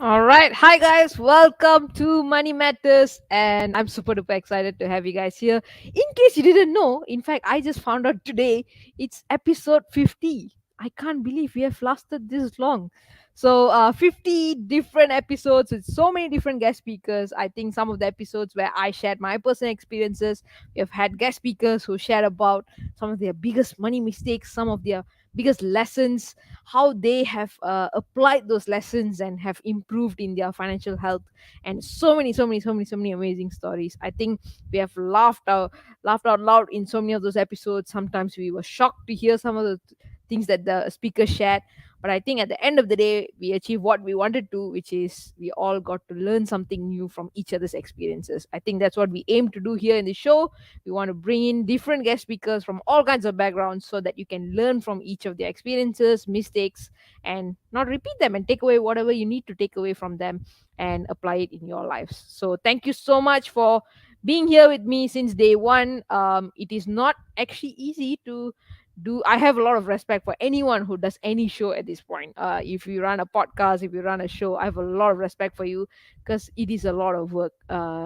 All right. Hi, guys. Welcome to Money Matters. And I'm super duper excited to have you guys here. In case you didn't know, in fact, I just found out today it's episode 50. I can't believe we have lasted this long. So, 50 different episodes with so many different guest speakers. I think some of the episodes where I shared my personal experiences, we have had guest speakers who shared about some of their biggest money mistakes, some of their biggest lessons, how they have applied those lessons and have improved in their financial health, and so many amazing stories. I think we have laughed out loud in so many of those episodes. Sometimes we were shocked to hear some of the things that the speaker shared, but I think at the end of the day we achieved what we wanted to, which is we all got to learn something new from each other's experiences. I think that's what we aim to do here in the show. We want to bring in different guest speakers from all kinds of backgrounds so that you can learn from each of their experiences, mistakes, and not repeat them, and take away whatever you need to take away from them and apply it in your lives. So, thank you so much for being here with me since day one. It is not actually easy to do. I have a lot of respect for anyone who does any show at this point. If you run a podcast, if you run a show, I have a lot of respect for you, because it is a lot of work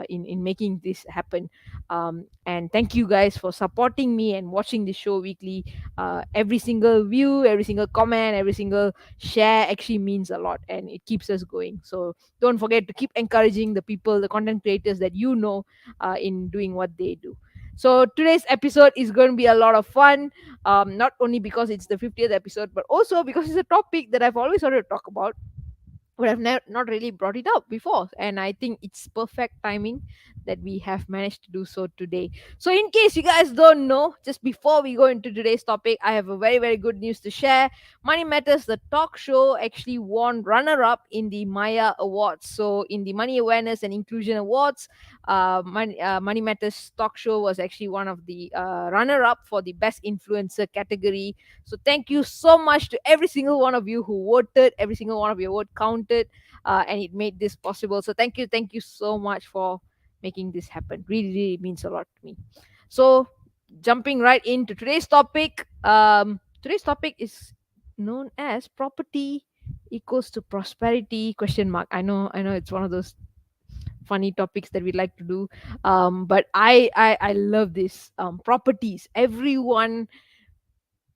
in making this happen. And thank you guys for supporting me and watching the show weekly. Every single view, every single comment, every single share actually means a lot, and it keeps us going. So don't forget to keep encouraging the people, the content creators that you know, in doing what they do. So today's episode is going to be a lot of fun, not only because it's the 50th episode, but also because it's a topic that I've always wanted to talk about, but I've not really brought it up before. And I think it's perfect timing that we have managed to do so today. So, in case you guys don't know, just before we go into today's topic, I have a very, very good news to share. Money Matters, the talk show, actually won runner up in the Maya Awards. So, in the Money Awareness and Inclusion Awards, Money Matters talk show was actually one of the runner up for the Best Influencer category. So thank you so much to every single one of you who voted. Every single one of your vote counted, and it made this possible. So thank you so much for making this happen. Really, really means a lot to me. So jumping right into today's topic. Today's topic is known as property equals to prosperity question mark. I know it's one of those funny topics that we like to do, but I love this. Properties, everyone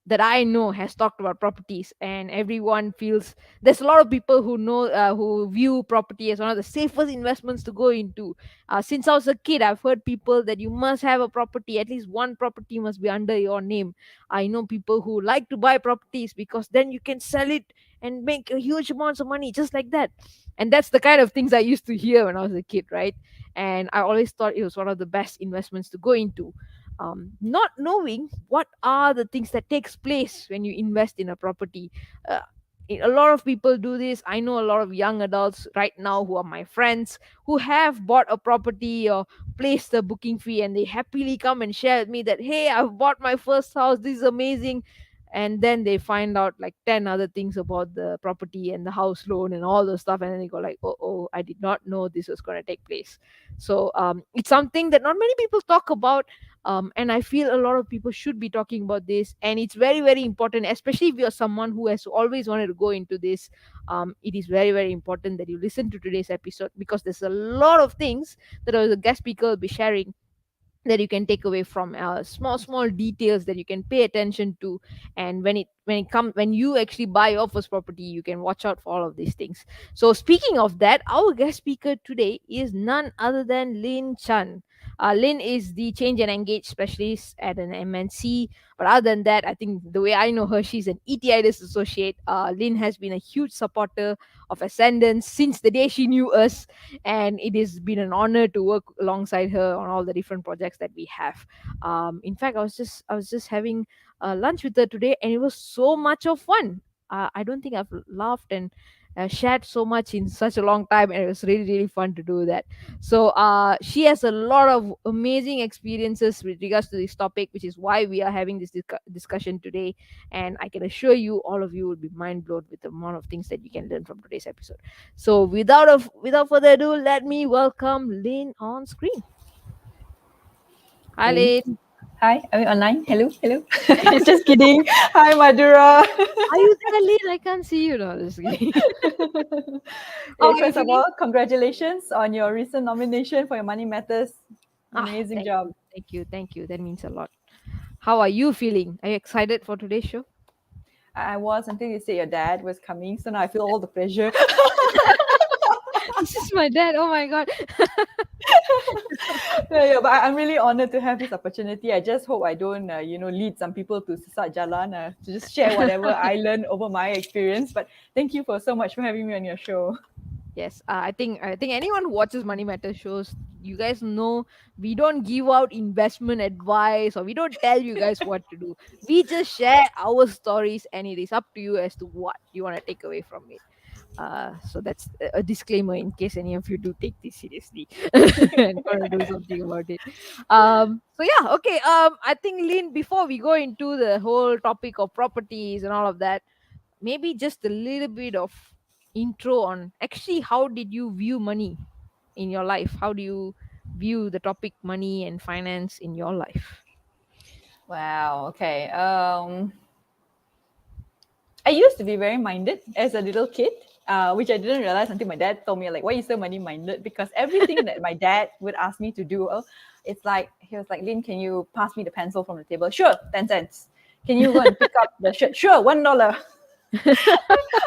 that I know has talked about properties, and everyone feels there's a lot of people who know, who view property as one of the safest investments to go into. Since I was a kid, I've heard people that you must have a property, at least one property must be under your name. I know people who like to buy properties because then you can sell it and make a huge amounts of money just like that. And that's the kind of things I used to hear when I was a kid, right? And I always thought it was one of the best investments to go into, not knowing what are the things that takes place when you invest in a property. uh, a lot of people do this. I know a lot of young adults right now who are my friends who have bought a property or placed the booking fee, and they happily come and share with me that, hey, I've bought my first house, this is amazing. And then they find out like 10 other things about the property and the house loan and all those stuff, and then they go like, oh, I did not know this was going to take place. So it's something that not many people talk about, and I feel a lot of people should be talking about this, and it's very, very important, especially if you're someone who has always wanted to go into this. It is very, very important that you listen to today's episode, because there's a lot of things that the guest speaker will be sharing that you can take away from, small details that you can pay attention to. And when you actually buy your first property, you can watch out for all of these things. So speaking of that, our guest speaker today is none other than Lin Chan. Lin is the change and engage specialist at an MNC. But other than that, I think the way I know her, she's an etitis associate. Lin has been a huge supporter of Ascendance since the day she knew us, and it has been an honor to work alongside her on all the different projects that we have. In fact, I was just having lunch with her today, and it was so much of fun. I don't think I've laughed and shared so much in such a long time, and it was really, really fun to do that. So she has a lot of amazing experiences with regards to this topic, which is why we are having this discussion today. And I can assure you, all of you will be mind blown with the amount of things that you can learn from today's episode. So without further ado, let me welcome Lynn on screen. Hi, Thank Lynn. Hi, are we online? Hello, hello. Just kidding. Hi, Madura. Are you there, Lynn? I can't see you now. Just kidding. How are you First of feeling? all, congratulations on your recent nomination for your Money Matters. Ah, Amazing thank job. you, thank you, thank you. That means a lot. How are you feeling? Are you excited for today's show? I was until you said your dad was coming, so now I feel all the pressure. This is my dad. Oh my god. Yeah, but I'm really honored to have this opportunity. I just hope I don't, lead some people to Sesat Jalan to just share whatever I learned over my experience. But thank you for so much for having me on your show. Yes, I think anyone who watches Money Matters shows, you guys know we don't give out investment advice or we don't tell you guys what to do. We just share our stories, and it is up to you as to what you want to take away from it. So that's a disclaimer in case any of you do take this seriously and want to do something about it. So yeah, okay. I think Lynn, before we go into the whole topic of properties and all of that, maybe just a little bit of intro on actually how did you view money in your life? How do you view the topic money and finance in your life? Wow. Okay. I used to be very minded as a little kid, which I didn't realize until my dad told me, like, why are you so money minded? Because everything that my dad would ask me to do, it's like, he was like, Lynn, can you pass me the pencil from the table? Sure, 10 cents. Can you go and pick up the shirt? Sure, $1.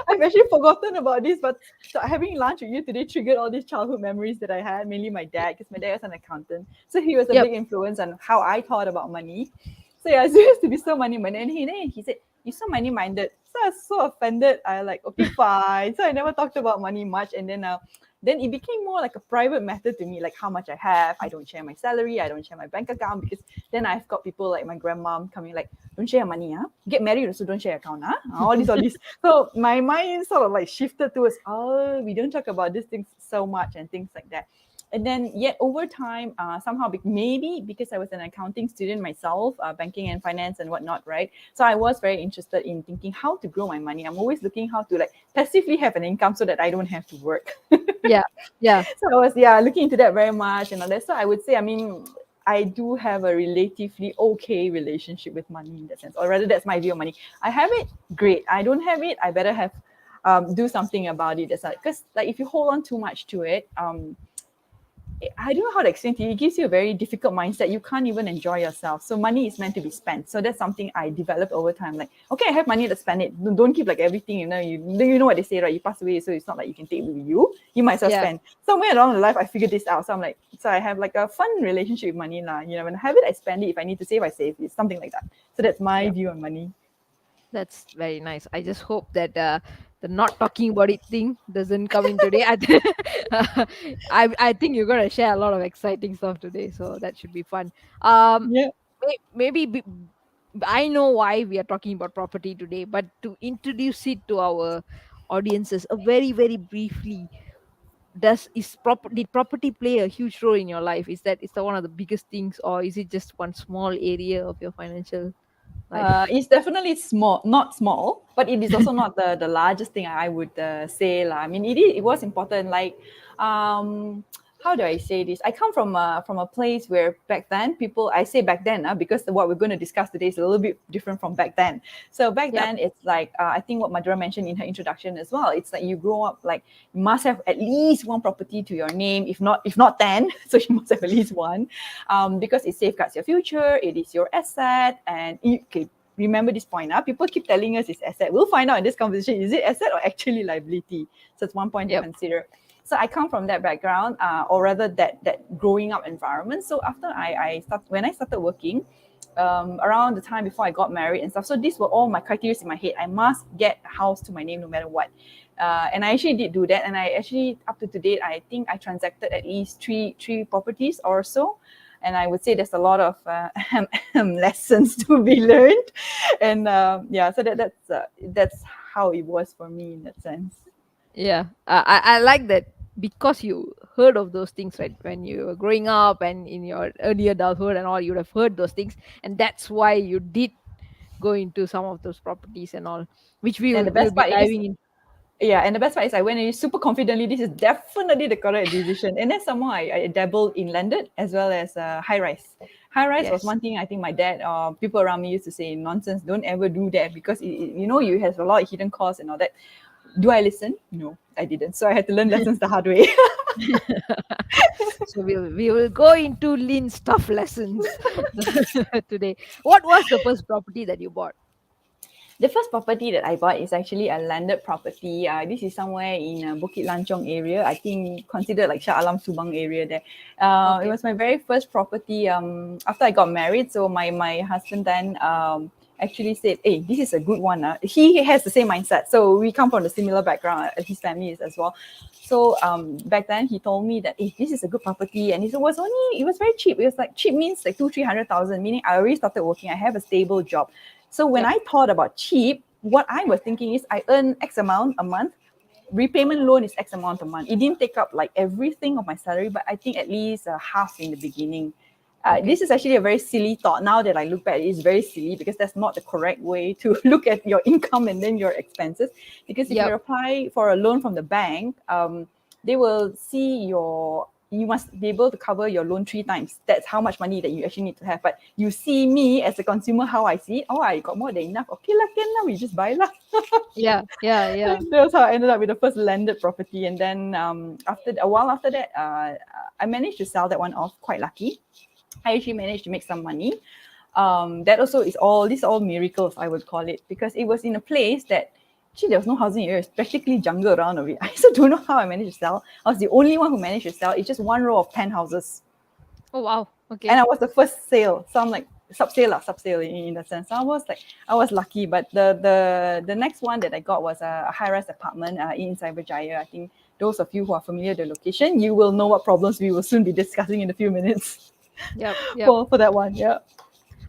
I've actually forgotten about this, but so having lunch with you today triggered all these childhood memories that I had, mainly my dad, because my dad was an accountant. So he was a Yep. big influence on how I thought about money. So yeah, I used to be so money minded. And he said, you're so money minded. So I was so offended. I like, okay, fine. So I never talked about money much. And then it became more like a private matter to me, like how much I have. I don't share my salary. I don't share my bank account because then I've got people like my grandma coming like, don't share your money, huh? Get married also don't share account, huh? All this. So my mind sort of like shifted towards, oh, we don't talk about these things so much and things like that. And then yet over time, somehow maybe because I was an accounting student myself, banking and finance and whatnot, right? So I was very interested in thinking how to grow my money. I'm always looking how to like passively have an income so that I don't have to work. Yeah. Yeah. So I was looking into that very much and all that. So I would say, I mean, I do have a relatively okay relationship with money in that sense, or rather, that's my view of money. I have it, great. I don't have it, I better have do something about it. That's like, because like if you hold on too much to it, I don't know how to explain to you. It gives you a very difficult mindset. You can't even enjoy yourself. So money is meant to be spent. So that's something I developed over time. Like, okay, I have money to spend it. Don't keep like everything. You know what they say, right? You pass away, so it's not like you can take it with you. You might as well Yeah. spend. Somewhere along the life, I figured this out. So I'm like, so I have like a fun relationship with money now. You know, when I have it, I spend it. If I need to save, I save. It's something like that. So that's my Yeah. view on money. That's very nice. I just hope that the not talking about it thing doesn't come in today. I think you're gonna share a lot of exciting stuff today, so that should be fun. Um, Yeah. maybe I know why we are talking about property today, but to introduce it to our audiences, very very briefly, did property play a huge role in your life? Is that one of the biggest things, or is it just one small area of your financial life? It's definitely small, not small, but it is also not the largest thing I would say. I mean, it was important. Like, how do I say this? I come from a place where back then people, I say back then because what we're going to discuss today is a little bit different from back then. So back Yep. then, it's like I think what Madura mentioned in her introduction as well. It's like you grow up like you must have at least one property to your name, if not 10. So you must have at least one, because it safeguards your future. It is your asset, and okay, remember this point. People keep telling us it's asset. We'll find out in this conversation, is it asset or actually liability? So it's one point to Yep. consider. So I come from that background, or rather that growing up environment. So after when I started working, around the time before I got married and stuff. So these were all my criteria in my head. I must get a house to my name no matter what. And I actually did do that. And I actually, up to date, I think I transacted at least three properties or so. And I would say there's a lot of lessons to be learned. And so that's how it was for me in that sense. Yeah, I like that because you heard of those things, right? When you were growing up and in your early adulthood and all, you'd have heard those things, and that's why you did go into some of those properties and all, which we And will the we'll best be part is, diving in. I went in super confidently. This is definitely the correct decision. And then somehow I dabbled in landed as well as high rise. High rise was Yes. one thing I think my dad, people around me used to say, nonsense, don't ever do that because you have a lot of hidden costs and all that. Do I listen? No, I didn't. So I had to learn lessons the hard way. So we will go into lean stuff lessons today. What was the first property that you bought? The first property that I bought is actually a landed property. This is somewhere in Bukit Lanchong area. I think considered like Shah Alam Subang area there. It Okay. was my very first property after I got married. So my husband then actually said, "Hey, this is a good one." He has the same mindset. So we come from the similar background. His family is as well. So back then he told me that, "Hey, this is a good property," and it was very cheap. It was like cheap means like 200,000-300,000, meaning I already started working. I have a stable job. So when Yep. I thought about cheap, what I was thinking is I earn X amount a month. Repayment loan is X amount a month. It didn't take up like everything of my salary, but I think at least half in the beginning. Okay. This is actually a very silly thought. Now that I look back, it is very silly because that's not the correct way to look at your income and then your expenses. Because if you Yep. apply for a loan from the bank, they will see you must be able to cover your loan 3 times. That's how much money that you actually need to have. But you see me as a consumer, how I see it. Oh, I got more than enough. Okay, lah, can lah, we just buy lah. Yeah. Yeah. Yeah. That's how I ended up with the first landed property. And then after a while after that, I managed to sell that one off. Quite lucky. I actually managed to make some money. That also is all these are all miracles, I would call it, because it was in a place that actually there was no housing area. It's practically jungle around of it. I also don't know how I managed to sell. I was the only one who managed to sell. It's just one row of 10 houses. Oh wow. And Okay. I was the first sale. So I'm like sub sale in that sense. So I was lucky. But the next one that I got was a high rise apartment in Cyberjaya. I think those of you who are familiar with the location, you will know what problems we will soon be discussing in a few minutes Yep. Yep. for that one. Yeah.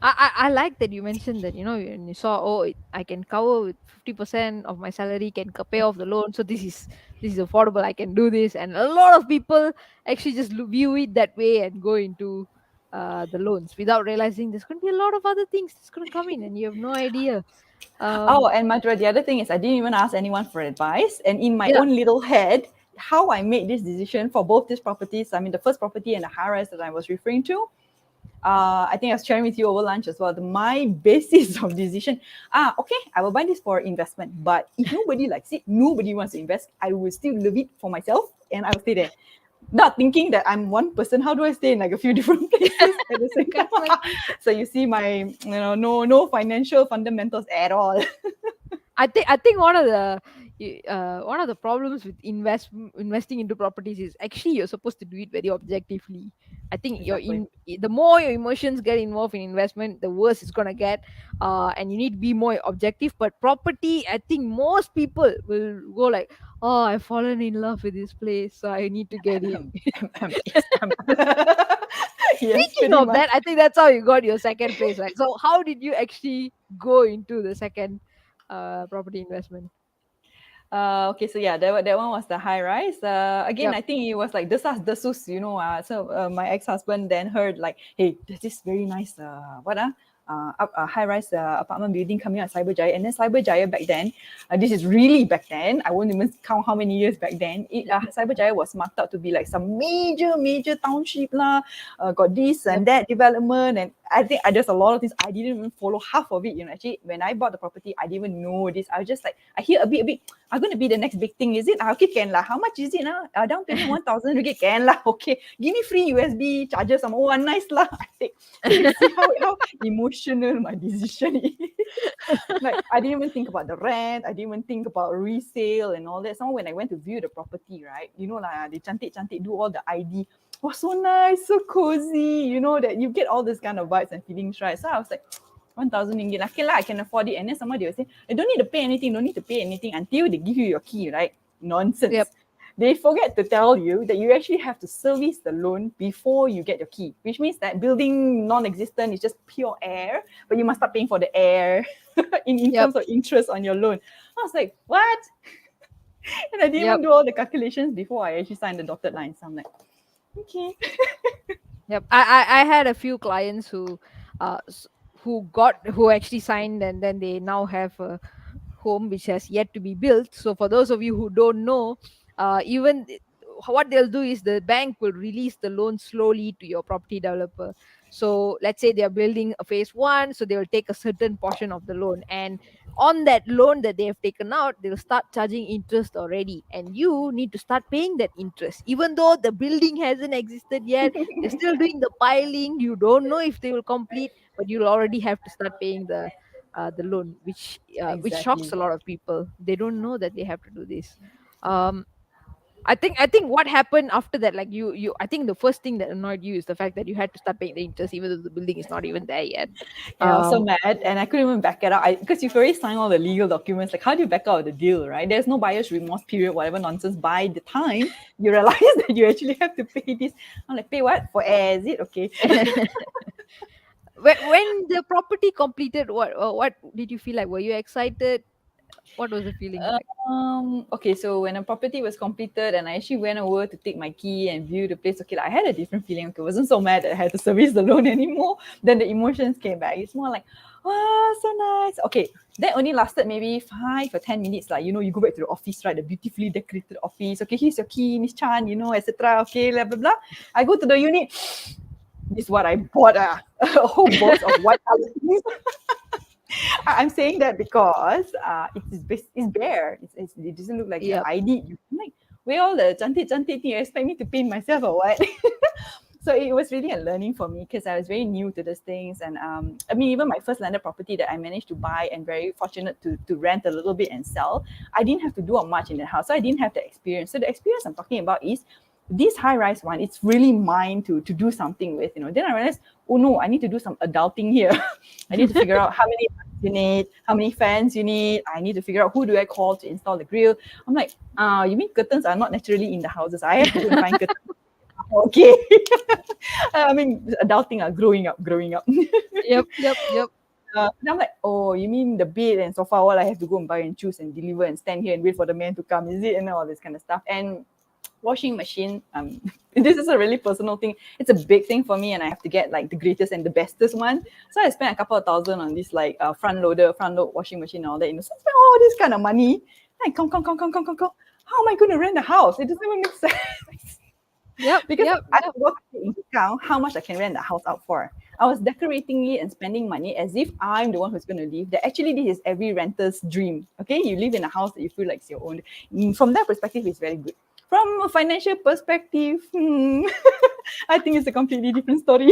I like that you mentioned that, when you saw, oh, I can cover with 50% of my salary, can pay off the loan, so this is affordable, I can do this. And a lot of people actually just view it that way and go into the loans without realizing there's going to be a lot of other things that's going to come in and you have no idea. Oh, um and Madhura, the other thing is I didn't even ask anyone for advice. And in my yeah. own little head, how I made this decision for both these properties, I mean, the first property and the high rise that I was referring to, I think I was sharing with you over lunch as well. My basis of decision, okay, I will buy this for investment. But if nobody likes it, nobody wants to invest, I will still love it for myself and I will stay there. Not thinking that I'm one person. How do I stay in like a few different places at the same Correct, correct. time? So you see my, no financial fundamentals at all. I think one of the problems with investing into properties is actually you're supposed to do it very objectively. I think Exactly. the more your emotions get involved in investment, the worse it's gonna get. And you need to be more objective. But property, I think most people will go like, oh, I've fallen in love with this place, so I need to get it. Yes, yes, Speaking pretty of much. that, I think that's how you got your second place, right? So how did you actually go into the second property investment? Okay, so yeah, that one was the high rise. Again, Yep. I think it was like desus, So my ex husband then heard like, hey, there's this very nice high rise apartment building coming out of Cyberjaya, and then Cyberjaya back then, this is really back then. I won't even count how many years back then. Cyberjaya was marked out to be like some major township lah. Got this Yep. and that development, and I think there's a lot of things I didn't even follow half of it. Actually, when I bought the property, I didn't even know this. I was just like, I hear a bit. I'm going to be the next big thing, is it? Okay, can lah. How much is it now? Down payment 1,000 ringgit, can lah. Okay, give me free USB charger, some one nice lah. I think. So you see how emotional my decision is. Like I didn't even think about the rent. I didn't even think about resale and all that. So when I went to view the property, right? They cantik do all the ID. Oh, so nice, so cozy. That you get all this kind of vibes and feelings, right? So I was like, 1,000 ringgit. Okay lah, I can afford it. And then somebody will say, I don't need to pay anything until they give you your key, right? Yep. Nonsense. They forget to tell you that you actually have to service the loan before you get your key, which means that building non-existent is just pure air, but you must start paying for the air in Yep. terms of interest on your loan. I was like, what? And I didn't Yep. even do all the calculations before I actually signed the dotted line. So I'm like, okay. Yep. I had a few clients who actually signed, and then they now have a home which has yet to be built. So for those of you who don't know, even what they'll do is the bank will release the loan slowly to your property developer. So let's say they are building a phase one, so they will take a certain portion of the loan, and on that loan that they have taken out, they will start charging interest already, and you need to start paying that interest even though the building hasn't existed yet. They're still doing the piling. You don't know if they will complete, but you'll already have to start paying the loan, which shocks Exactly. a lot of people. They don't know that they have to do this. um I think what happened after that, like I think the first thing that annoyed you is the fact that you had to start paying the interest even though the building is not even there yet. Yeah, I was so um mad and I couldn't even back it out. Because you've already signed all the legal documents. Like, how do you back out of the deal, right? There's no buyer's remorse period, whatever nonsense. By the time you realize that you actually have to pay this, I'm like, pay what? For air, is it? Okay. when the property completed, what did you feel like? Were you excited? What was the feeling like? Okay, so when a property was completed and I actually went over to take my key and view the place, okay, like, I had a different feeling. Okay, I wasn't so mad that I had to service the loan anymore. Then the emotions came back. It's more like, oh, so nice. Okay, that only lasted maybe 5 or 10 minutes. Like, you go back to the office, right? The beautifully decorated office. Okay, here's your key, Miss Chan, etc. Okay, blah, blah, blah. I go to the unit. This is what I bought, a whole box of white colored things. I'm saying that because it's bare. It doesn't look like the Yep. ID. I'm like, where all the cantik thing? You expect me to paint myself or what? So it was really a learning for me because I was very new to these things. And I mean, even my first landed property that I managed to buy and very fortunate to rent a little bit and sell, I didn't have to do much in the house. So I didn't have the experience. So the experience I'm talking about is this high rise one, it's really mine to do something with. Then I realized, oh no, I need to do some adulting here. I need to figure out how many lights you need, how many fans you need. I need to figure out who do I call to install the grill. I'm like, you mean curtains are not naturally in the houses? I have to go and find curtains. Okay. I mean, adulting are growing up. Yep. Yep. Yep. And I'm like, oh, you mean the bed and sofa, all I have to go and buy and choose and deliver and stand here and wait for the man to come, is it? And all this kind of stuff. And washing machine, this is a really personal thing. It's a big thing for me, and I have to get like the greatest and the bestest one. So I spent a couple of thousand on this like front load washing machine and all that. So I spent all this kind of money. Like, come. How am I going to rent a house? It doesn't even make sense. Yep. Because Yep. I Yep. work into account how much I can rent the house out for. I was decorating it and spending money as if I'm the one who's going to live. That actually this is every renter's dream. Okay, you live in a house that you feel like it's your own. From that perspective, it's very good. From a financial perspective, I think it's a completely different story.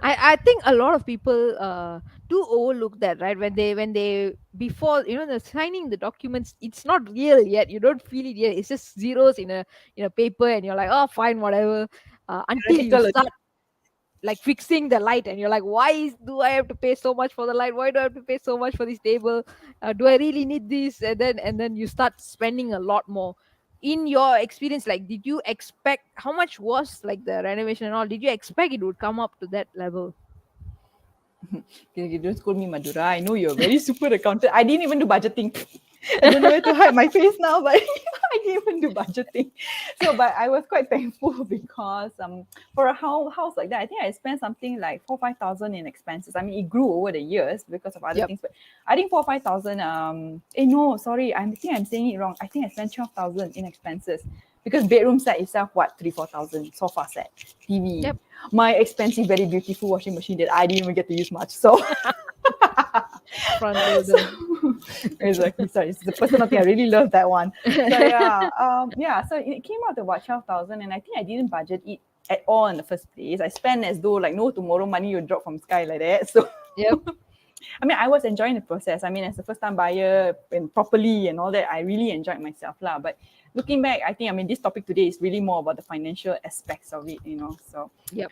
I think a lot of people do overlook that, right? When they before the signing the documents, it's not real yet. You don't feel it yet. It's just zeros in a paper, and you're like, oh, fine, whatever. Until you Theoretical. start like fixing the light, and you're like, do I have to pay so much for the light? Why do I have to pay so much for this table? Do I really need this? And then you start spending a lot more. In your experience, like, did you expect how much was like the renovation and all? Did you expect it would come up to that level? Okay, don't scold me, Madura. I know you're very super accountant. I didn't even do budgeting. I don't know where to hide my face now, but I didn't even do budgeting. So, but I was quite thankful because for a house like that, I think I spent something like 4-5 thousand in expenses. I mean, it grew over the years because of other Yep. things, but I think 4-5 thousand. No, sorry, I think I'm saying it wrong. I think I spent 12,000 in expenses because bedroom set itself, what, 3-4 thousand, sofa set, TV, Yep. my expensive, very beautiful washing machine that I didn't even get to use much. So Front loader. exactly. Sorry, it's the personal thing. I really love that one. So yeah. So it came out to about 12,000, and I think I didn't budget it at all in the first place. I spent as though like no tomorrow, money will drop from sky like that. So Yep. I mean, I was enjoying the process. I mean, as a first time buyer and properly and all that, I really enjoyed myself lah. But looking back, I think this topic today is really more about the financial aspects of it. So Yep.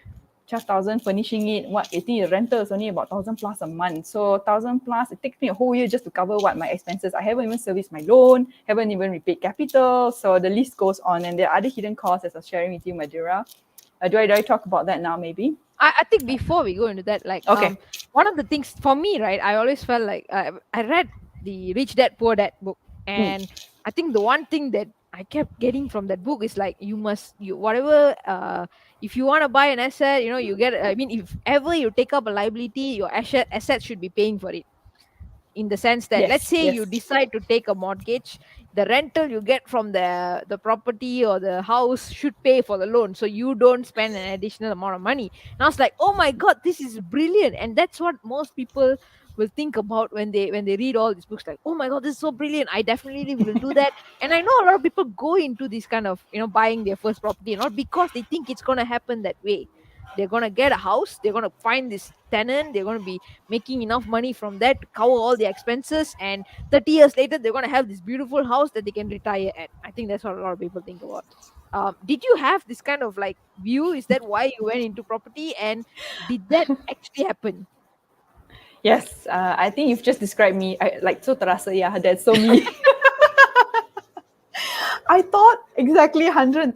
12,000 furnishing it. What I think the rental is only about 1,000 plus a month. So 1,000 plus, it takes me a whole year just to cover my expenses. I haven't even serviced my loan, haven't even repaid capital. So the list goes on, and there are other hidden costs as I was sharing with you, Madura. Do I talk about that now? Maybe. I think before we go into that, like, Okay. one of the things for me, right, I always felt like I read the Rich Dad Poor Dad book, Hmm. and I think the one thing that I kept getting from that book is like, you whatever, if you want to buy an asset, you get. I mean, if ever you take up a liability, your asset should be paying for it. in the sense that, let's Yes, say you yes. decide to take a mortgage, the rental you get from the property or the house should pay for the loan, so you don't spend an additional amount of money. And I was like, oh my god, this is brilliant. And that's what most people will think about when they read all these books, like, oh my god, this is so brilliant, I definitely will do that. And I know a lot of people go into this kind of, buying their first property and all because they think it's going to happen that way. They're going to get a house, they're going to find this tenant, they're going to be making enough money from that to cover all the expenses, and 30 years later they're going to have this beautiful house that they can retire at. I think that's what a lot of people think about. Did you have this kind of like view? Is that why you went into property, and did that actually happen? Yes, I think you've just described me. Like so terasa, yeah, that's so me. I thought exactly 110%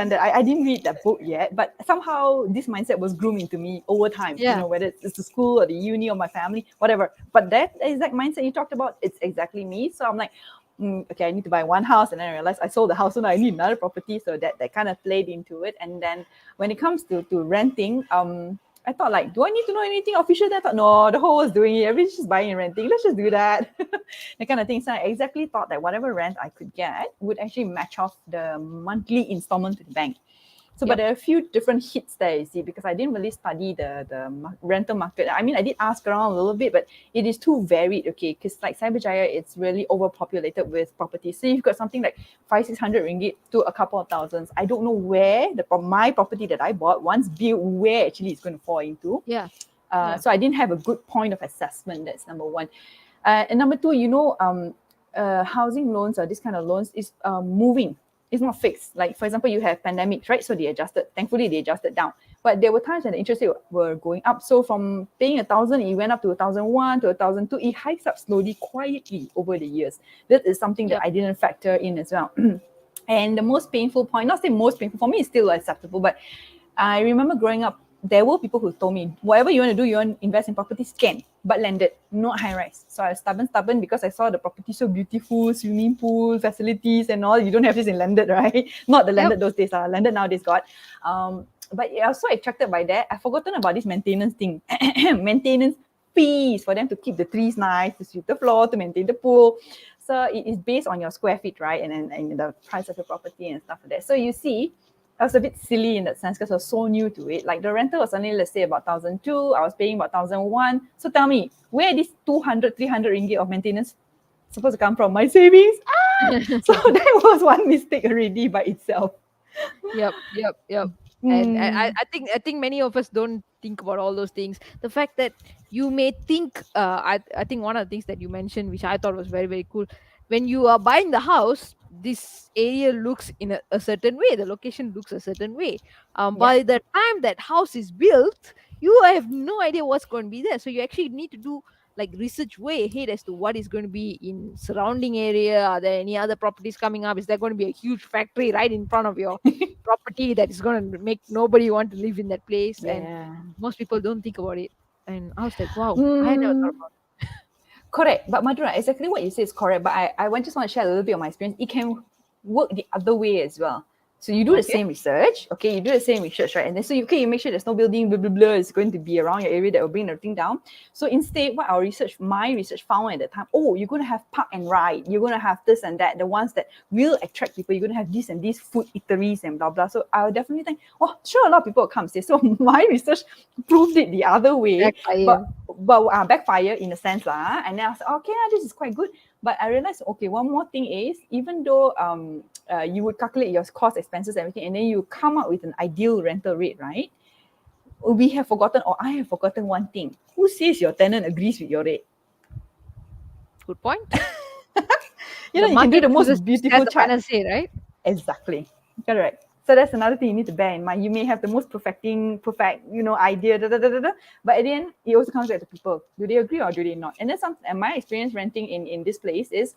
that I didn't read that book yet, but somehow this mindset was groomed into me over time, Yeah. whether it's the school or the uni or my family, whatever. But that exact mindset you talked about, it's exactly me. So I'm like, okay, I need to buy one house. And then I realized I sold the house, so now I need another property. So that kind of played into it. And then when it comes to renting, I thought like, do I need to know anything official? Then I thought, no, the whole was doing it. Everybody's just buying and renting. Let's just do that. That kind of thing. So I exactly thought that whatever rent I could get would actually match off the monthly installment to the bank. So, but Yep. there are a few different hits there, you see, because I didn't really study the rental market. I mean, I did ask around a little bit, but it is too varied, okay? Because like Cyberjaya, it's really overpopulated with properties. So you've got something like 600 ringgit to a couple of thousands. I don't know where my property that I bought once built, where actually it's going to fall into. Yeah. Yeah. So I didn't have a good point of assessment. That's number one. And number two, housing loans or this kind of loans is moving. It's not fixed. Like, for example, you have pandemics, right? So they adjusted. Thankfully, they adjusted down. But there were times when the interest rate were going up. So from paying 1,000, it went up to 1,001 to 1,002. It hikes up slowly, quietly over the years. That is something that Yep. I didn't factor in as well. And the most painful point, not say most painful, for me it's still acceptable, but I remember growing up, there were people who told me, whatever you want to do, you want to invest in properties, can, but landed, not high rise. So I was stubborn because I saw the property so beautiful, swimming pool, facilities and all. You don't have this in landed, right? Not the Yep. landed those days, landed nowadays got. But I was so attracted by that. I've forgotten about this maintenance thing. Maintenance fees for them to keep the trees nice, to sweep the floor, to maintain the pool. So it is based on your square feet, right? And the price of your property and stuff like that. So you see, I was a bit silly in that sense because I was so new to it. Like the rental was only, let's say, about 1,002. I was paying about 1,001. So tell me, where this 200, 300 ringgit of maintenance supposed to come from? My savings? So that was one mistake already by itself. Yep. Yep. Yep. And Mm. I think many of us don't think about all those things. The fact that you may think, I think one of the things that you mentioned, which I thought was very very cool, when you are buying the house, this area looks in a certain way, the location looks a certain way. Yeah. By the time that house is built, you have no idea what's going to be there. So you actually need to do like research way ahead as to what is going to be in surrounding area. Are there any other properties coming up? Is there going to be a huge factory right in front of your property that is going to make nobody want to live in that place? And Yeah. most people don't think about it. And I was like, wow, I had never thought Mm. about Correct. But Madhura, exactly what you say is correct. But just want to share a little bit of my experience. It can work the other way as well. So you it. do the Okay. same research, okay? You do the same research, right? And then so you make sure there's no building, blah, blah, blah, is going to be around your area that will bring everything down. So instead, what my research found at the time, oh, you're going to have park and ride. You're going to have this and that, the ones that will attract people. You're going to have this and these food eateries and blah, blah. So I'll definitely think, oh, sure, a lot of people will come stay. So my research proved it the other way, Backfire. but backfire in a sense lah. And then I was like, okay, this is quite good. But I realized, okay, one more thing is, even though you would calculate your cost, expenses, everything, and then you come up with an ideal rental rate, right? We have forgotten, or I have forgotten one thing. Who says your tenant agrees with your rate? Good point. You The know, you can do market the chooses most which has beautiful the chart. final say, right? Exactly. Correct. So that's another thing you need to bear in mind. You may have the most perfect, idea, but at the end, it also comes back to people. Do they agree or do they not? And then and my experience renting in this place is,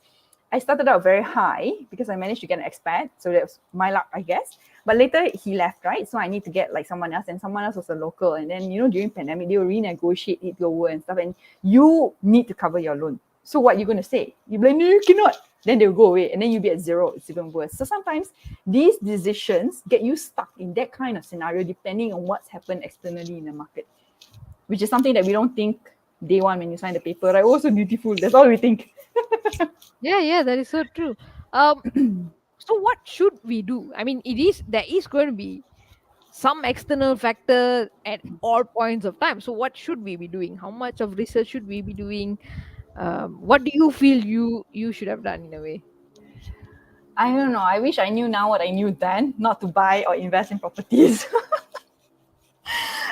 I started out very high because I managed to get an expat. So that was my luck, I guess. But later he left, right? So I need to get like someone else, and someone else was a local. And then, during pandemic, they will renegotiate it lower and stuff. And you need to cover your loan. So what you're going to say? You blame me, you cannot. Then they'll go away and then you'll be at zero. It's even worse. So sometimes these decisions get you stuck in that kind of scenario depending on what's happened externally in the market, which is something that we don't think day one when you sign the paper, right? Oh, so beautiful. That's all we think. Yeah, that is so true. Um, so what should we do? I mean, there is going to be some external factor at all points of time. So what should we be doing? How much of research should we be doing? What do you feel you should have done in a way? I don't know. I wish I knew now what I knew then, not to buy or invest in properties.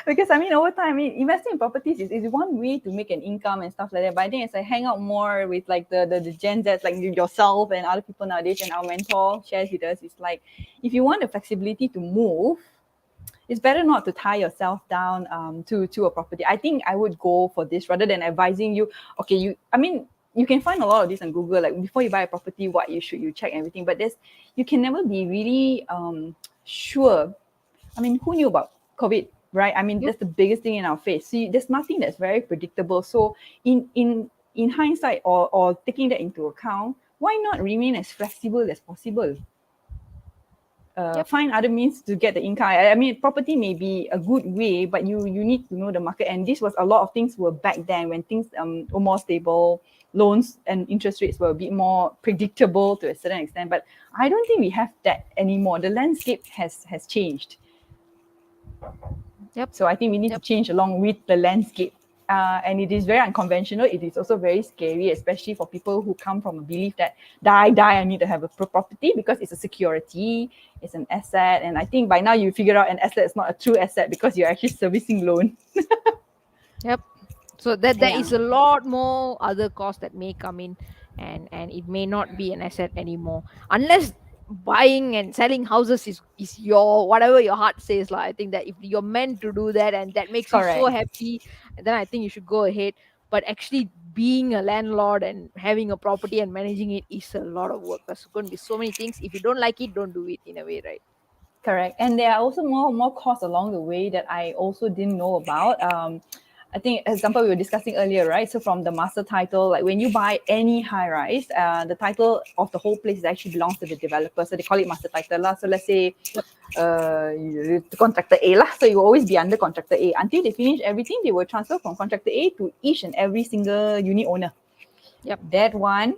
Because I mean, over time, I mean, investing in properties is one way to make an income and stuff like that. But I think as I hang out more with like the Gen Z, like yourself and other people nowadays, and our mentor shares with us, it's like if you want the flexibility to move, it's better not to tie yourself down to a property. I think I would go for this rather than advising you. Okay, I mean, you can find a lot of this on Google. Like before you buy a property, what you check everything. But you can never be really sure. I mean, who knew about COVID, right? I mean, Yep. that's the biggest thing in our face. See, there's nothing that's very predictable. So in hindsight or taking that into account, why not remain as flexible as possible? Yep. Find other means to get the income. I mean, property may be a good way, but you need to know the market. And this was a lot of things were back then when things were more stable, loans and interest rates were a bit more predictable to a certain extent. But I don't think we have that anymore. The landscape has changed. Yep. So I think we need to Yep. change along with the landscape. And it is very unconventional. It is also very scary, especially for people who come from a belief that I need to have a property because it's a security, it's an asset. And I think by now you figure out an asset is not a true asset because you're actually servicing loan. Yep. So that there Yeah. is a lot more other costs that may come in, and it may not be an asset anymore unless buying and selling houses is your whatever your heart says. Like I think that if you're meant to do that and that makes you so Correct. happy, then I think you should go ahead. But actually being a landlord and having a property and managing it is a lot of work. There's going to be so many things. If you don't like it, don't do it in a way, right? Correct. And there are also more costs along the way that I also didn't know about. I think, example, we were discussing earlier, right? So from the master title, like when you buy any high rise, the title of the whole place actually belongs to the developer. So they call it master title lah. So let's say Yep. contractor A lah. So you will always be under contractor A. Until they finish everything, they will transfer from contractor A to each and every single unit owner. Yep. That one,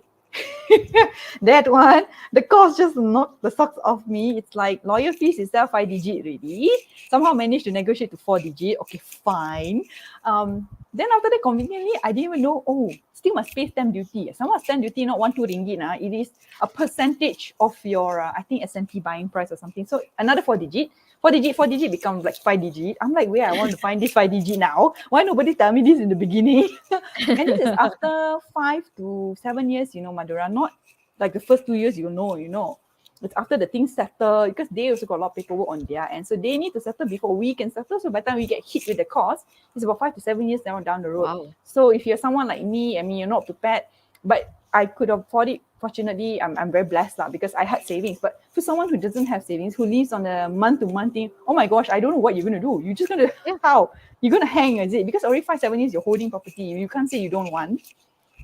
that one, the cost just knocked the socks off me. It's like lawyer fees itself 5 digit already. Somehow managed to negotiate to 4 digit. Okay, fine. Then after that, conveniently, I didn't even know. Oh, still must pay stamp duty. Somehow stamp duty not 1-2 ringgit. It is a percentage of your I think S&P buying price or something. So another 4 digit. 4 digit becomes like 5 digit. I'm like, where I want to find this 5 digit now? Why nobody tell me this in the beginning? And this is after 5 to 7 years, Madura. Not like the first 2 years, you know. It's after the things settle because they also got a lot of paperwork on their end. So they need to settle before we can settle. So by the time we get hit with the cost, it's about 5 to 7 years down the road. Wow. So if you're someone like me, I mean, you're not prepared, but I could afford it. Fortunately, I'm very blessed because I had savings. But for someone who doesn't have savings, who lives on a month-to-month thing, oh my gosh, I don't know what you're going to do. You're just going to, Yeah. how? You're going to hang, is it? Because already 5-7 years, you're holding property. You can't say you don't want.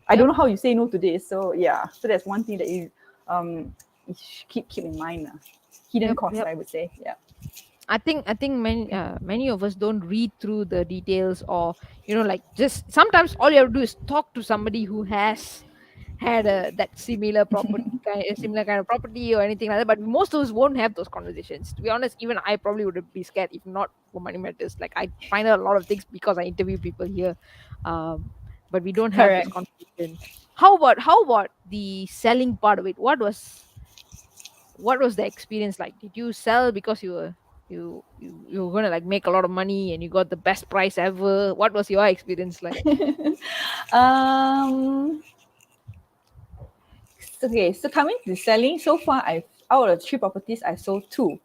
I don't know how you say no to this. So yeah, so that's one thing that you keep in mind. Hidden costs, Yep. I would say. Yeah. I think many of us don't read through the details, or like just sometimes all you have to do is talk to somebody who has had that similar kind of property or anything like that. But most of us won't have those conversations. To be honest, even I probably would be scared if not for money matters. Like I find out a lot of things because I interview people here, but we don't have those Correct. conversations. How about the selling part of it? What was the experience like? Did you sell because you were gonna like make a lot of money and you got the best price ever? What was your experience like? um. Okay, so coming to selling, so far I've out of 3 properties, I sold 2.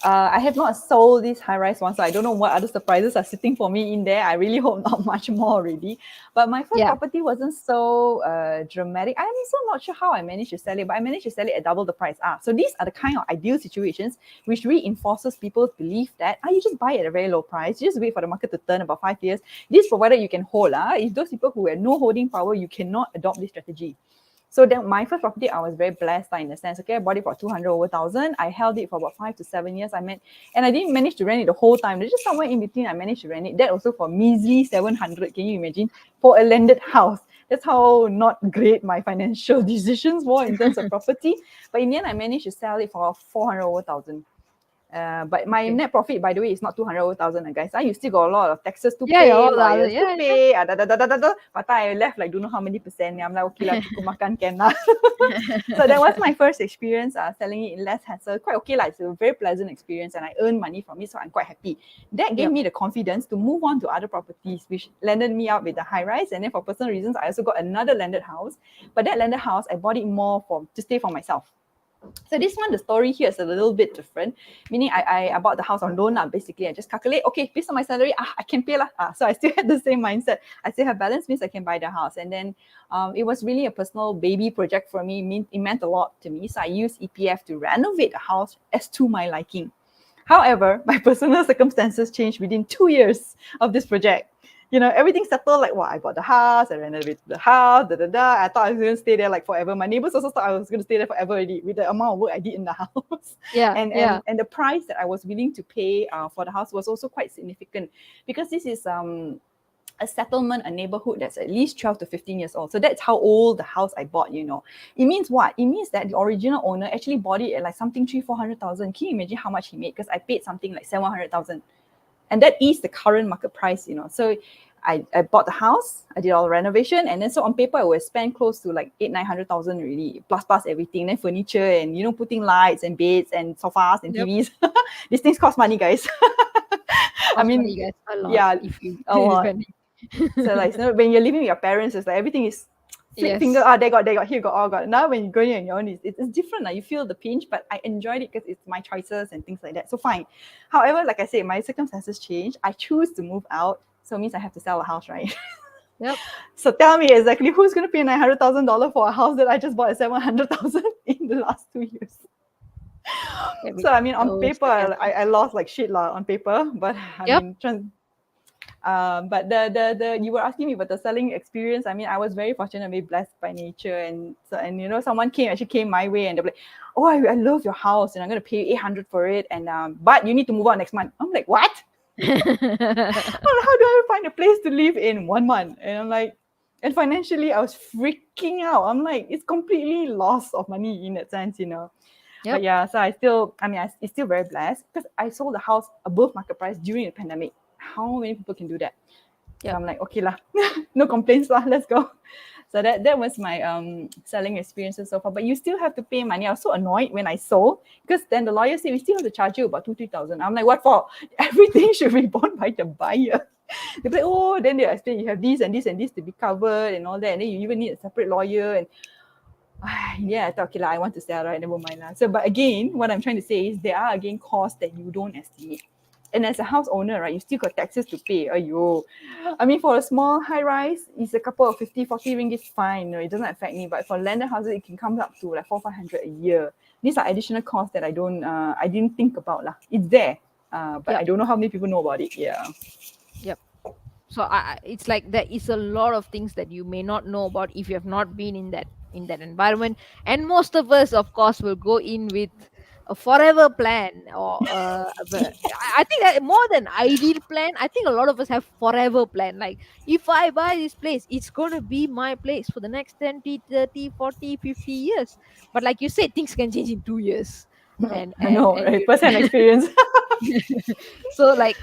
I have not sold this high-rise one, so I don't know what other surprises are sitting for me in there. I really hope not much more already. But my first Yeah. property wasn't so dramatic. I'm also not sure how I managed to sell it, but I managed to sell it at double the price. So these are the kind of ideal situations which reinforces people's belief that you just buy at a very low price. You just wait for the market to turn about 5 years. This provided you can hold. If those people who have no holding power, you cannot adopt this strategy. So then my first property, I was very blessed in the sense, okay, I bought it for 200 over thousand. I held it for about 5 to 7 years. And I didn't manage to rent it the whole time. There's just somewhere in between I managed to rent it. That also for measly 700. Can you imagine? For a landed house. That's how not great my financial decisions were in terms of property. But in the end, I managed to sell it for 400 over thousand. But my Okay. net profit, by the way, is not 200,000, guys. You still got a lot of taxes to Yeah, yeah, pay, all the other, lawyers to yeah, yeah. pay, But I left like don't know how many percent. I'm like, okay lah, cukup makan can lah. So that was my first experience selling it in less hassle. Quite okay lah. It's a very pleasant experience, and I earned money from it, so I'm quite happy. That gave Yep. me the confidence to move on to other properties, which landed me out with the high rise. And then for personal reasons, I also got another landed house. But that landed house, I bought it more to stay for myself. So this one, the story here is a little bit different. Meaning I bought the house on loan. Basically, I just calculate, okay, based on my salary, I can pay. So I still had the same mindset. I still have balance, means I can buy the house. And then it was really a personal baby project for me. It meant a lot to me. So I used EPF to renovate the house as to my liking. However, my personal circumstances changed within 2 years of this project. Everything settled like, I bought the house, I renovated the house, I thought I was going to stay there like forever. My neighbors also thought I was going to stay there forever already with the amount of work I did in the house. Yeah, and, yeah. and the price that I was willing to pay for the house was also quite significant, because this is a settlement, a neighborhood that's at least 12 to 15 years old. So that's how old the house I bought, It means what? It means that the original owner actually bought it at like something 300,000-400,000. Can you imagine how much he made? Because I paid something like 700,000. And that is the current market price, So I bought the house, I did all the renovation, and then so on paper I would spend close to like 800,000-900,000 really, plus everything, then furniture and putting lights and beds and sofas and Yep. TVs. These things cost money, guys. I mean, you guys a lot. Yeah, If you a lot. spending. So like when you're living with your parents, it's like everything is flick Yes. finger. They got, here got, all got. Now when you're going on your own, it's different. Like you feel the pinch, but I enjoyed it because it's my choices and things like that. So fine. However, like I said, my circumstances changed. I choose to move out, so it means I have to sell a house, right? Yep. So tell me exactly who's going to pay $900,000 for a house that I just bought at 700,000 in the last 2 years. So I mean, on paper, I lost like shit on paper, but I mean, but the you were asking me about the selling experience. I mean, I was very fortunate, very blessed by nature, and someone actually came my way, and they're like, "Oh, I love your house, and I'm going to pay you 800 for it, and but you need to move out next month." I'm like, "What? Well, how do I find a place to live in 1 month?" And I'm like, and financially, I was freaking out. I'm like, it's completely loss of money in that sense, Yep. But yeah, so it's still very blessed because I sold the house above market price during the pandemic. How many people can do that? Yep. So I'm like, okay lah, no complaints lah, let's go. So that was my selling experiences so far. But you still have to pay money. I was so annoyed when I sold because then the lawyer said we still have to charge you about 2,000-3,000. I'm like, what for? Everything should be borne by the buyer. They're like, oh, then they explain you have this and this and this to be covered and all that, and then you even need a separate lawyer. And yeah, I thought, okay, I want to sell, right? Never mind. So, but again, what I'm trying to say is there are again costs that you don't estimate. And as a house owner, right, you still got taxes to pay. Aiyo. I mean, for a small high rise, it's a couple of 50, 40 ringgit fine. It doesn't affect me. But for landed houses, it can come up to like 400-500 a year. These are additional costs that I didn't think about lah. It's there, but I don't know how many people know about it. Yeah. Yep. So it's like there is a lot of things that you may not know about if you have not been in that environment. And most of us, of course, will go in with a forever plan, or I think that more than ideal plan, I think a lot of us have forever plan. Like, if I buy this place, it's going to be my place for the next 20, 30, 40, 50 years. But like you said, things can change in 2 years. And I know, right? First-hand experience. So like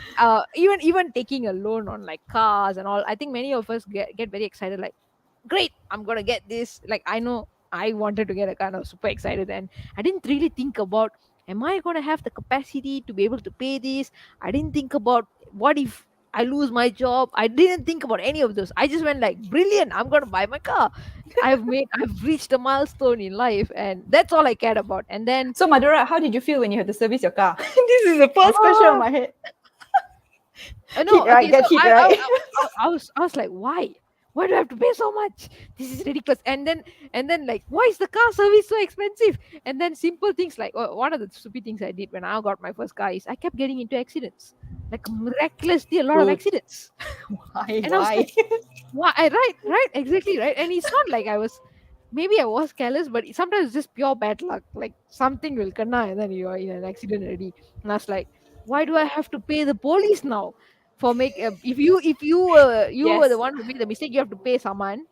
even taking a loan on like cars and all, I think many of us get very excited, like, great, I'm gonna get this. Like, I know I wanted to get a car, I was super excited, and I didn't really think about, am I gonna have the capacity to be able to pay this? I didn't think about what if I lose my job. I didn't think about any of those. I just went like, brilliant, I'm gonna buy my car. I've reached a milestone in life, and that's all I cared about. And then, so Madura, how did you feel when you had to service your car? This is the first question on my head. I know. Right, Okay, so right. I was like, why? Why do I have to pay so much? This is ridiculous. And then like, why is the car service so expensive? And then simple things like, one of the stupid things I did when I got my first car is I kept getting into accidents, like miraculously a lot of accidents. Why? And I was like, why? Right, exactly, right. And it's not like I was maybe I was careless, but sometimes it's just pure bad luck. Like something will come and then you are in an accident already. And I was like, why do I have to pay the police now for make? If you were the Yes. one who made the mistake, you have to pay someone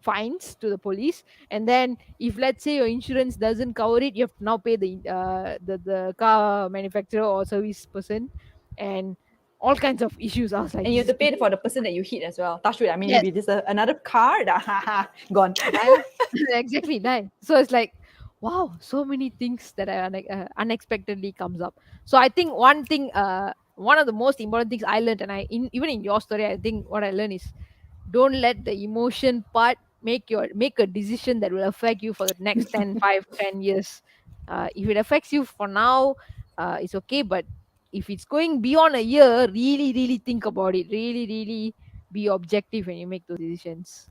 fines to the police. And then if let's say your insurance doesn't cover it, you have to now pay the car manufacturer or service person, and all kinds of issues. I was like, And you this have is to pay getting for the person that you hit as well. Touch wood. I mean, if yes. it is another car, gone. Die lah. Exactly, die. So it's like, wow, so many things that are unexpectedly comes up. So I think one of the most important things I learned, and even in your story, I think what I learned is, don't let the emotion part make a decision that will affect you for the next 10 years. If it affects you for now, it's okay. But if it's going beyond a year, really, really think about it. Really, really be objective when you make those decisions.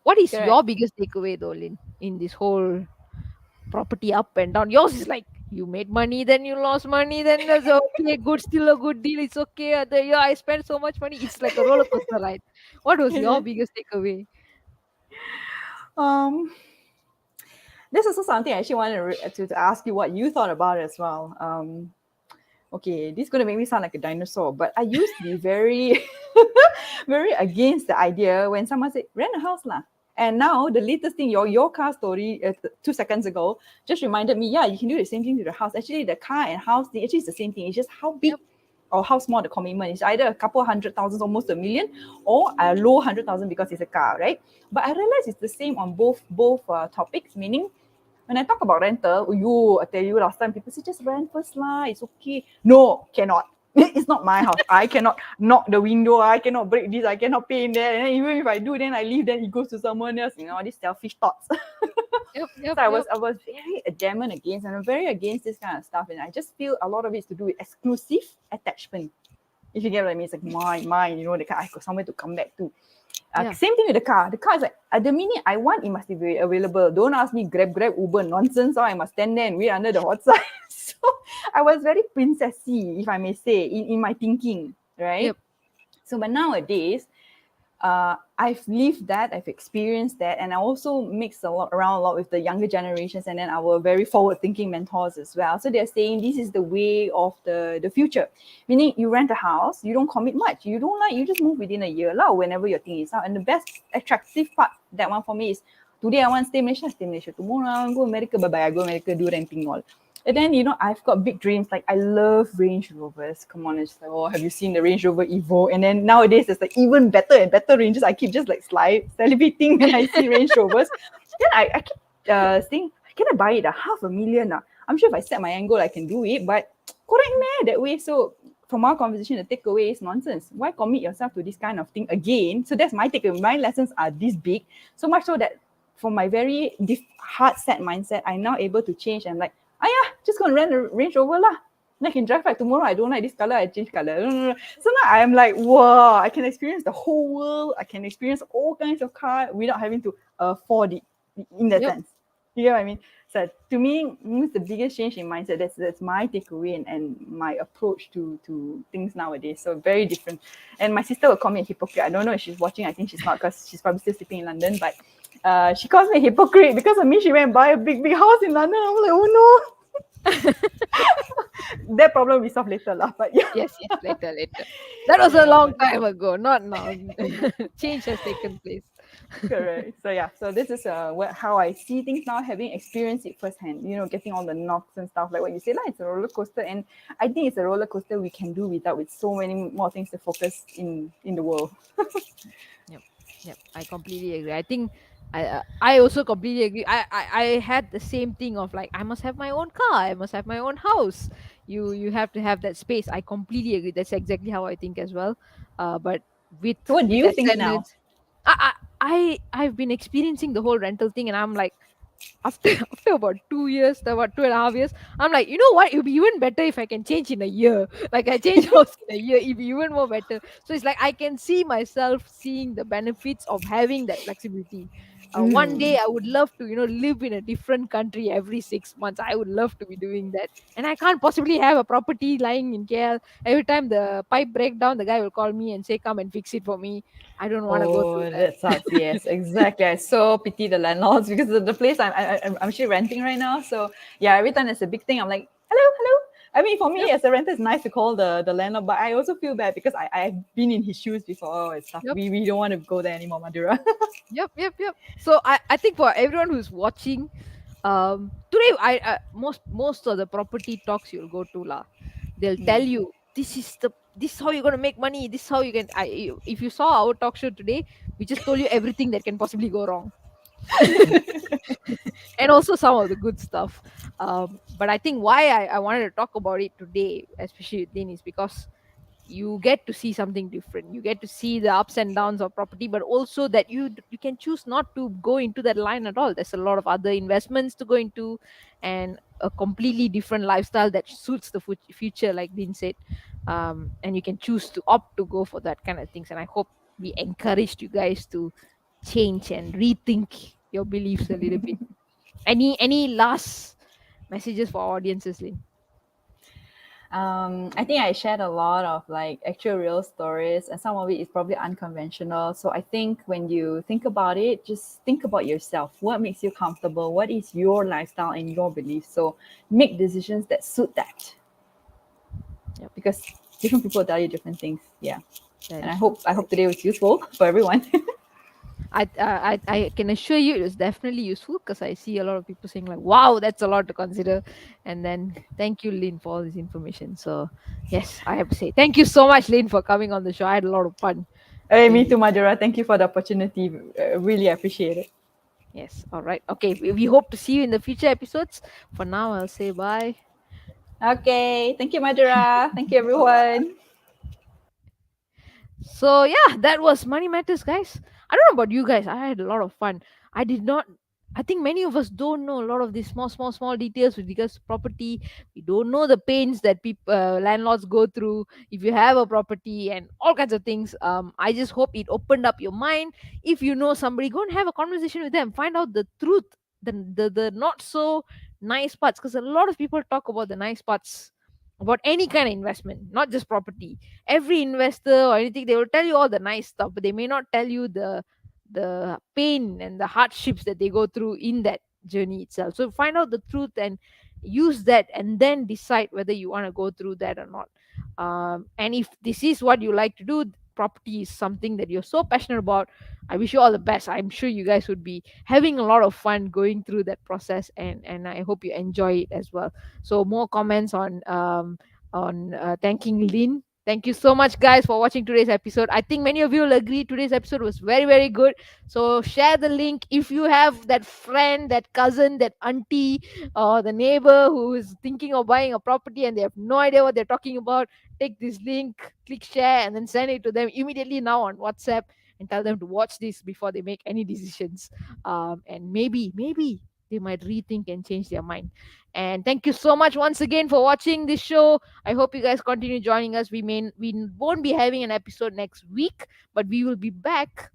What is Correct. your biggest takeaway though, Lin, in this whole property up and down? Yours is like you made money, then you lost money, then that's okay, good, still a good deal. It's okay. Yeah, I spent so much money. It's like a roller coaster ride. What was Is your it? biggest takeaway? Um, this is also something I actually wanted to ask you what you thought about it as well. Okay, this is going to make me sound like a dinosaur, but I used to be very, very against the idea when someone said, rent a house lah. And now the latest thing, your car story 2 seconds ago just reminded me, yeah, you can do the same thing to the house. Actually, the car and house thing, actually it's the same thing. It's just how big Yep. or how small the commitment is. Either a couple 100,000, almost a million, or a low 100,000 because it's a car, right? But I realize it's the same on both topics, meaning when I talk about rental, I tell you last time, people say just rent first lah, it's okay. No, cannot. It's not my house. I cannot knock the window. I cannot break this. I cannot pay in there. And then even if I do, then I leave. Then it goes to someone else. You know, these selfish thoughts. Yep. So Yep. I was Yep. I was very adamant against, and I'm very against this kind of stuff. And I just feel a lot of it is to do with exclusive attachment. If you get what I mean, it's like mine. You know, I got somewhere to come back to. Yeah. Same thing with the car. The car is like, at the minute I want, it must be available. Don't ask me Grab, Uber nonsense, or I must stand there and wait under the hot sun. So I was very princessy, if I may say, in my thinking, right? Yep. So, but nowadays, I've lived that, I've experienced that, and I also mix around a lot with the younger generations and then our very forward-thinking mentors as well. So they're saying this is the way of the future, meaning you rent a house, you don't commit much, you just move within a year lah, whenever your thing is out. And the best attractive part, that one for me is today I want to stay Malaysia, stay Malaysia. Tomorrow I want to go America, bye bye, I go America, do renting all. And then, I've got big dreams. Like, I love Range Rovers. Come on, it's like, oh, have you seen the Range Rover Evo? And then nowadays, there's like even better and better ranges. I keep just like salivating when I see Range Rovers. Then I keep saying, can I buy it? 500,000. I'm sure if I set my angle, I can do it. But correct me that way. So from our conversation, the takeaway is nonsense. Why commit yourself to this kind of thing again? So that's my takeaway. My lessons are this big. So much so that from my very hard set mindset, I'm now able to change. I'm like, just go and rent a Range Rover lah. Then I can drive like tomorrow. I don't like this color, I change color. So now I'm like, wow, I can experience the whole world. I can experience all kinds of car without having to afford it in that Yep. sense. You know what I mean? So to me, it's the biggest change in mindset. That's my takeaway and my approach to things nowadays. So very different. And my sister will call me a hypocrite. I don't know if she's watching. I think she's not because she's probably still sleeping in London. But she calls me a hypocrite because of me. She went and buy a big house in London. I'm like, oh no. That problem we solve later lah. But yeah. Yes. Yes. Later. That was a Yeah, long but time ago, not now. Change has taken place. correct. So yeah, so this is how I see things now, having experienced it firsthand. Getting all the knocks and stuff like what you say. Like, it's a roller coaster, and I think it's a roller coaster we can do without, with so many more things to focus in the world. Yep, I completely agree. I think I also completely agree. I had the same thing of like, I must have my own car, I must have my own house. You have to have that space. I completely agree. That's exactly how I think as well. But with So what do with you think now? Ascendance, I've been experiencing the whole rental thing, and I'm like, after after about 2 years, about 2.5 years, I'm like, you know what? It would be even better if I can change in a year. Like, I change house in a year, it'd be even more better. So it's like I can see myself seeing the benefits of having that flexibility. One day Mm. I would love to, live in a different country every 6 months. I would love to be doing that. And I can't possibly have a property lying in KL. Every time the pipe break down, the guy will call me and say, come and fix it for me. I don't want to go through Oh, that. that sucks. Yes, exactly. I so pity the landlords because the place I'm actually renting right now. So yeah, every time there's a big thing, I'm like, hello, hello. I mean, for me Yep, as a renter, it's nice to call the landlord, but I also feel bad because I've been in his shoes before. Oh, it's tough. yep, We don't want to go there anymore, Madura. yep. So I think for everyone who's watching, today most of the property talks you'll go to lah, they'll tell Mm. you this is how you're gonna make money. This is how you can. If you saw our talk show today, we just told you everything that can possibly go wrong. And also some of the good stuff. But I think why I wanted to talk about it today, especially with Lynn, is because you get to see something different. You get to see the ups and downs of property, but also that you can choose not to go into that line at all. There's a lot of other investments to go into, and a completely different lifestyle that suits the future, like Dean said. And you can choose to opt to go for that kind of things. And I hope we encouraged you guys to change and rethink your beliefs a little bit. Any last messages for our audiences, Lynn? I think I shared a lot of like actual real stories, and some of it is probably unconventional. So I think when you think about it, just think about yourself. What makes you comfortable? What is your lifestyle and your beliefs? So make decisions that suit that, Yep, because different people tell you different things. Yeah, that and I is hope true. I hope today was useful for everyone. I can assure you it was definitely useful, because I see a lot of people saying like, "Wow, that's a lot to consider." And then thank you, Lynn, for all this information. So yes, I have to say thank you so much, Lynn, for coming on the show. I had a lot of fun Hey, me doing too, this. Madura. Thank you for the opportunity. Really appreciate it. Yes, all right, okay. We hope to see you in the future episodes. For now, I'll say bye. Okay, thank you, Madura. Thank you, Bye bye. everyone. So yeah, that was Money Matters, guys. I don't know about you guys. I had a lot of fun. I did not. I think many of us don't know a lot of these small details with regards to property. We don't know the pains that people, landlords go through if you have a property and all kinds of things. I just hope it opened up your mind. If you know somebody, go and have a conversation with them. Find out the truth, the not so nice parts, because a lot of people talk about the nice parts about any kind of investment, not just property. Every investor or anything, they will tell you all the nice stuff, but they may not tell you the pain and the hardships that they go through in that journey itself. So find out the truth and use that, and then decide whether you want to go through that or not. And if this is what you like to do, property is something that you're so passionate about, I wish you all the best. I'm sure you guys would be having a lot of fun going through that process, and I hope you enjoy it as well. So more comments on thanking Lynn. Thank you so much, guys, for watching today's episode. I think many of you will agree today's episode was very, very good. So share the link if you have that friend, that cousin, that auntie, or the neighbor who is thinking of buying a property and they have no idea what they're talking about. Take this link, click share, and then send it to them immediately now on WhatsApp, and tell them to watch this before they make any decisions. And maybe they might rethink and change their mind. And thank you so much once again for watching this show. I hope you guys continue joining us. We won't be having an episode next week, but we will be back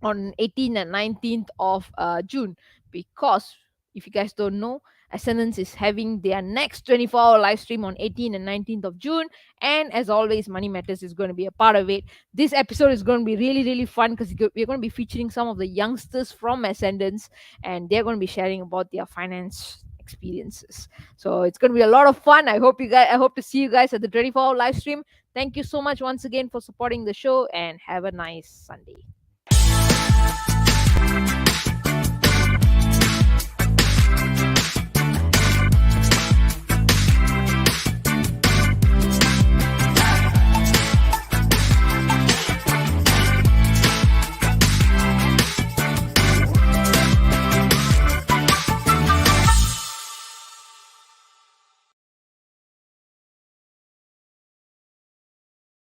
on 18th and 19th of June, because if you guys don't know, Ascendance is having their next 24-hour live stream on 18th and 19th of June. And as always, Money Matters is going to be a part of it. This episode is going to be really, really fun, because we're going to be featuring some of the youngsters from Ascendance, and they're going to be sharing about their finance experiences. So it's going to be a lot of fun. I hope to see you guys at the 24-hour live stream. Thank you so much once again for supporting the show, and have a nice Sunday.